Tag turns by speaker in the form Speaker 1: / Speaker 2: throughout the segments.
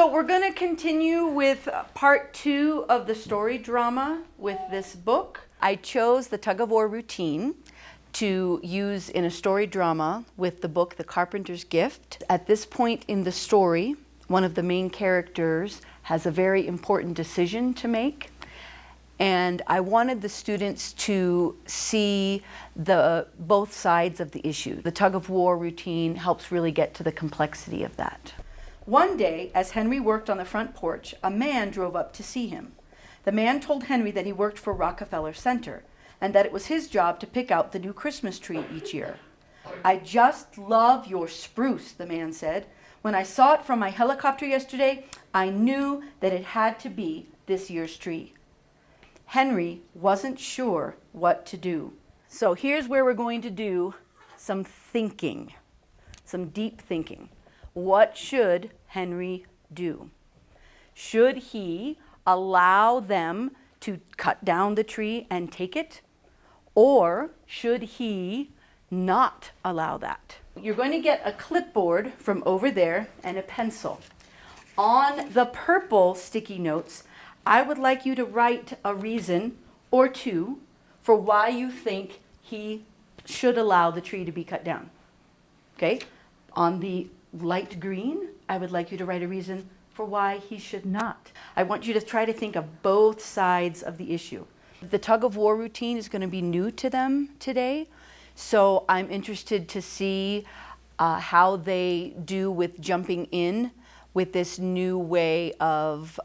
Speaker 1: So we're going to continue with part 2 of the story drama with this book. I chose the Tug of War routine to use in a story drama with the book The Carpenter's Gift. At this point in the story, one of the main characters has a very important decision to make, and I wanted the students to see both sides of the issue. The Tug of War routine helps really get to the complexity of that. One day, as Henry worked on the front porch, a man drove up to see him. The man told Henry that he worked for Rockefeller Center, and that it was his job to pick out the new Christmas tree each year. "I just love your spruce," the man said. "When I saw it from my helicopter yesterday, I knew that it had to be this year's tree." Henry wasn't sure what to do. So here's where we're going to do some thinking, some deep thinking. What should Henry do? Should he allow them to cut down the tree and take it? Or should he not allow that? You're going to get a clipboard from over there and a pencil. On the purple sticky notes, I would like you to write a reason or two for why you think he should allow the tree to be cut down. Okay? On the light green, I would like you to write a reason for why he should not. I want you to try to think of both sides of the issue. The Tug of War routine is going to be new to them today, so I'm interested to see how they do with jumping in with this new way of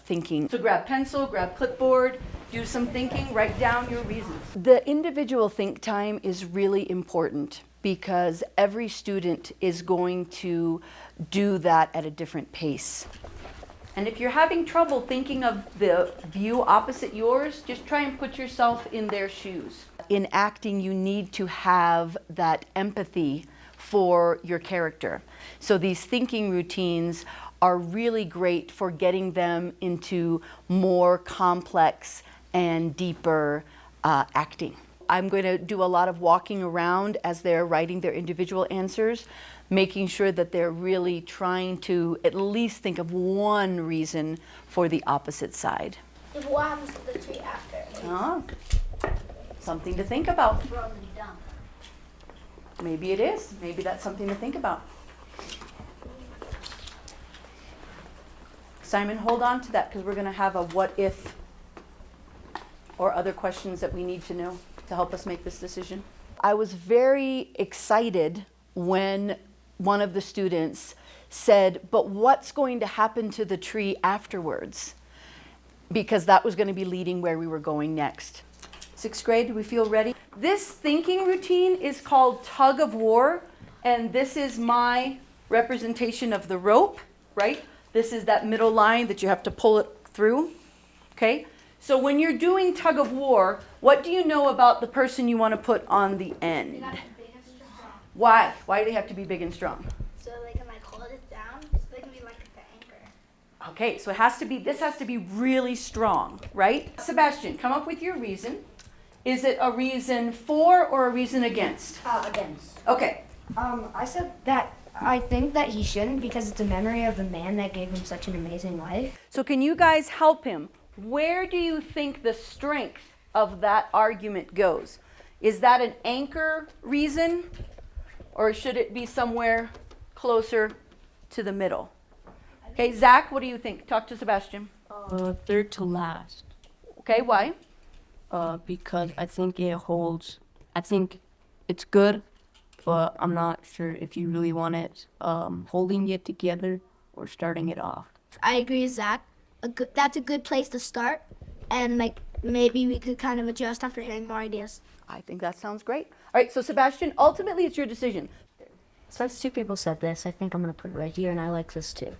Speaker 1: thinking. So grab pencil, grab clipboard, do some thinking, write down your reasons. The individual think time is really important because every student is going to do that at a different pace. And if you're having trouble thinking of the view opposite yours, just try and put yourself in their shoes. In acting, you need to have that empathy for your character. So these thinking routines are really great for getting them into more complex and deeper acting. I'm going to do a lot of walking around as they're writing their individual answers, making sure that they're really trying to at least think of one reason for the opposite side.
Speaker 2: What happens to the tree after?
Speaker 1: Oh, something to think about.
Speaker 2: Throw them in the dump.
Speaker 1: Maybe it is. Maybe that's something to think about. Simon, hold on to that because we're going to have a what if or other questions that we need to know to help us make this decision. I was very excited when one of the students said, "But what's going to happen to the tree afterwards?" Because that was going to be leading where we were going next. 6th grade, do we feel ready? This thinking routine is called Tug of War, and this is my representation of the rope, right? This is that middle line that you have to pull it through, okay? So when you're doing Tug of War, what do you know about the person you want to put on the end?
Speaker 2: They have to be big and strong.
Speaker 1: Why? Why do they have to be big and strong?
Speaker 2: So they can like hold it down, so they can be like the anchor.
Speaker 1: Okay, so this has to be really strong, right? Sebastian, come up with your reason. Is it a reason for or a reason against?
Speaker 3: Against.
Speaker 1: Okay.
Speaker 3: I said that I think that he shouldn't because it's a memory of the man that gave him such an amazing life.
Speaker 1: So can you guys help him? Where do you think the strength of that argument goes? Is that an anchor reason, or should it be somewhere closer to the middle? Okay, Zach, what do you think? Talk to Sebastian.
Speaker 4: Third to last.
Speaker 1: Okay, why?
Speaker 4: Because I think it's good, but I'm not sure if you really want it holding it together or starting it off.
Speaker 2: I agree with Zach. That's a good place to start, and like maybe we could kind of adjust after hearing more ideas.
Speaker 1: I think that sounds great. All right, so Sebastian, ultimately it's your decision.
Speaker 3: Since 2 people said this, I think I'm going to put it right here, and I like this too.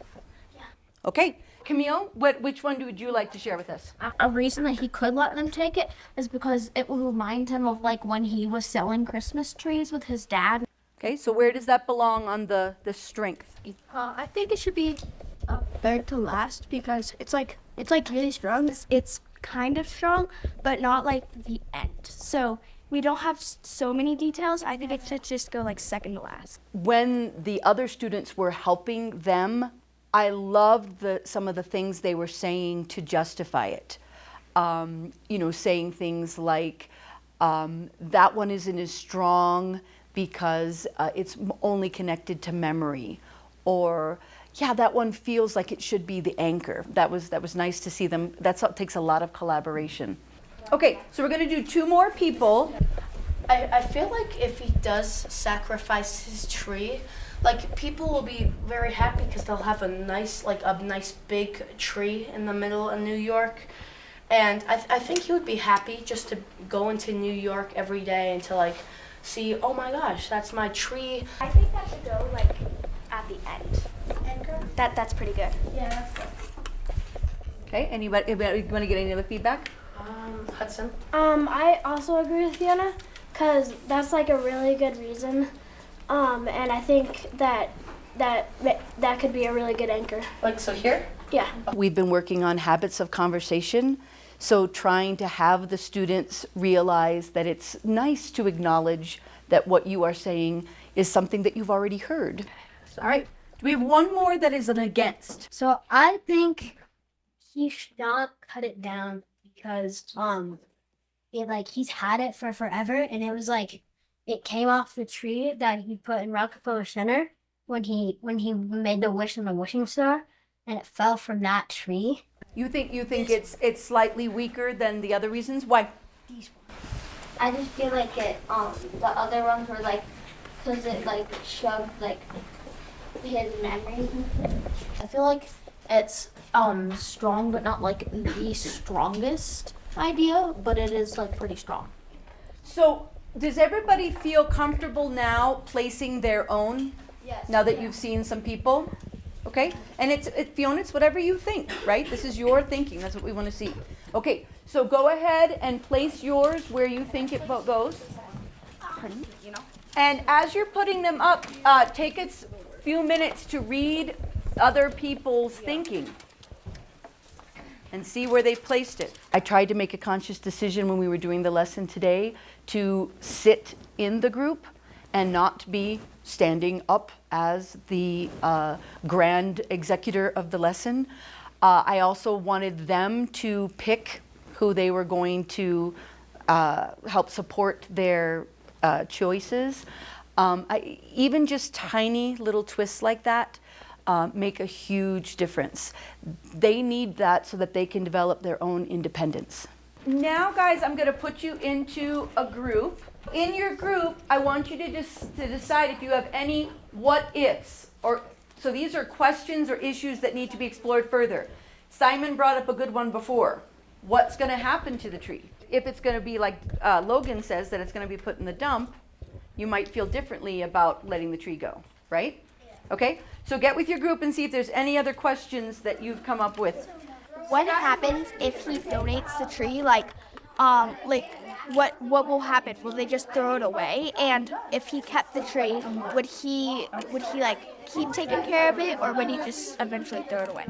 Speaker 1: Okay, Camille, which one would you like to share with us?
Speaker 5: A reason that he could let them take it is because it will remind him of like when he was selling Christmas trees with his dad.
Speaker 1: Okay, so where does that belong on the strength?
Speaker 5: I think it should be third to last because it's like really strong. It's kind of strong, but not like the end. So we don't have so many details. I think it should just go like second to last.
Speaker 1: When the other students were helping them I loved some of the things they were saying to justify it. Saying things like, that one isn't as strong because it's only connected to memory, or yeah, that one feels like it should be the anchor. That was nice to see them. That takes a lot of collaboration. Okay, so we're going to do 2 more people.
Speaker 6: I feel like if he does sacrifice his tree, like people will be very happy because they'll have a nice big tree in the middle of New York. And I think he would be happy just to go into New York every day and to like see, oh my gosh, that's my tree.
Speaker 5: I think that should go like at the end. Anchor? That's pretty good.
Speaker 2: Yeah, that's good.
Speaker 1: Okay, anybody want to get any other feedback?
Speaker 6: Hudson?
Speaker 5: I also agree with Fiona, because that's like a really good reason. And I think that could be a really good anchor.
Speaker 6: Like, so here?
Speaker 5: Yeah.
Speaker 1: We've been working on habits of conversation, so trying to have the students realize that it's nice to acknowledge that what you are saying is something that you've already heard.
Speaker 4: All right. Do we have one more that is an against?
Speaker 2: So I think he should not cut it down because he's had it for forever, and it was like it came off the tree that he put in Rockefeller Center when he made the wish on the wishing star, and it fell from that tree.
Speaker 1: You think it's slightly weaker than the other reasons? Why?
Speaker 2: I just feel like the other ones were like, because it like shoved like his memories.
Speaker 6: I feel like it's strong, but not like the strongest idea, but it is like pretty strong.
Speaker 1: So does everybody feel comfortable now placing their own?
Speaker 2: Yes.
Speaker 1: Now that you've seen some people? Okay, and Fiona, it's whatever you think, right? This is your thinking. That's what we want to see. Okay, so go ahead and place yours where you think it goes. And as you're putting them up, take a few minutes to read other people's thinking and see where they placed it. I tried to make a conscious decision when we were doing the lesson today to sit in the group and not be standing up as the grand executor of the lesson. I also wanted them to pick who they were going to help support their choices. Even just tiny little twists like that make a huge difference. They need that so that they can develop their own independence. Now, guys, I'm going to put you into a group. In your group, I want you to decide if you have any what-ifs. So these are questions or issues that need to be explored further. Simon brought up a good one before. What's going to happen to the tree? If it's going to be like Logan says, that it's going to be put in the dump, you might feel differently about letting the tree go, right? Yeah. Okay, so get with your group and see if there's any other questions that you've come up with.
Speaker 5: What happens if he donates the tree? What will happen? Will they just throw it away? And if he kept the tree, would he like keep taking care of it, or would he just eventually throw it away?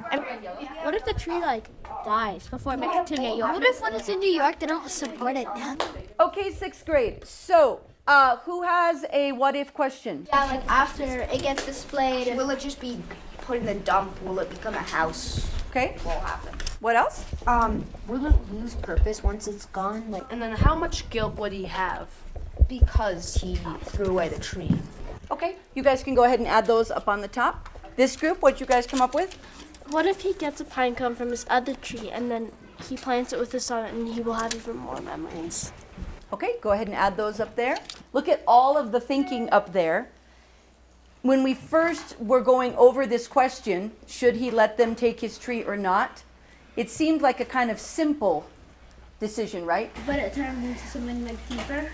Speaker 2: What if the tree like dies before it makes it to New York? What if when it's in New York they don't support it then?
Speaker 1: Okay, 6th grade. So, who has a what-if question?
Speaker 2: Yeah, like after it gets displayed.
Speaker 3: Will it just be put in the dump? Will it become a house?
Speaker 1: Okay,
Speaker 3: What will happen?
Speaker 1: what else?
Speaker 3: Will it lose purpose once it's gone? Like,
Speaker 6: And then how much guilt would he have?
Speaker 3: because he threw away the tree.
Speaker 1: Okay, you guys can go ahead and add those up on the top. This group, what'd you guys come up with?
Speaker 5: What if he gets a pine cone from his other tree and then he plants it with the sun and he will have even more memories?
Speaker 1: Okay, go ahead and add those up there. Look at all of the thinking up there. When we first were going over this question, should he let them take his tree or not? It seemed like a kind of simple decision, right?
Speaker 2: But it turned into something like deeper.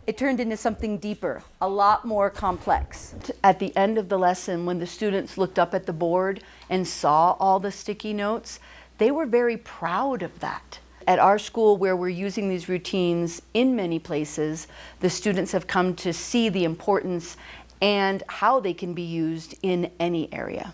Speaker 1: It turned into something deeper, a lot more complex. At the end of the lesson, when the students looked up at the board and saw all the sticky notes, they were very proud of that. At our school, where we're using these routines in many places, the students have come to see the importance and how they can be used in any area.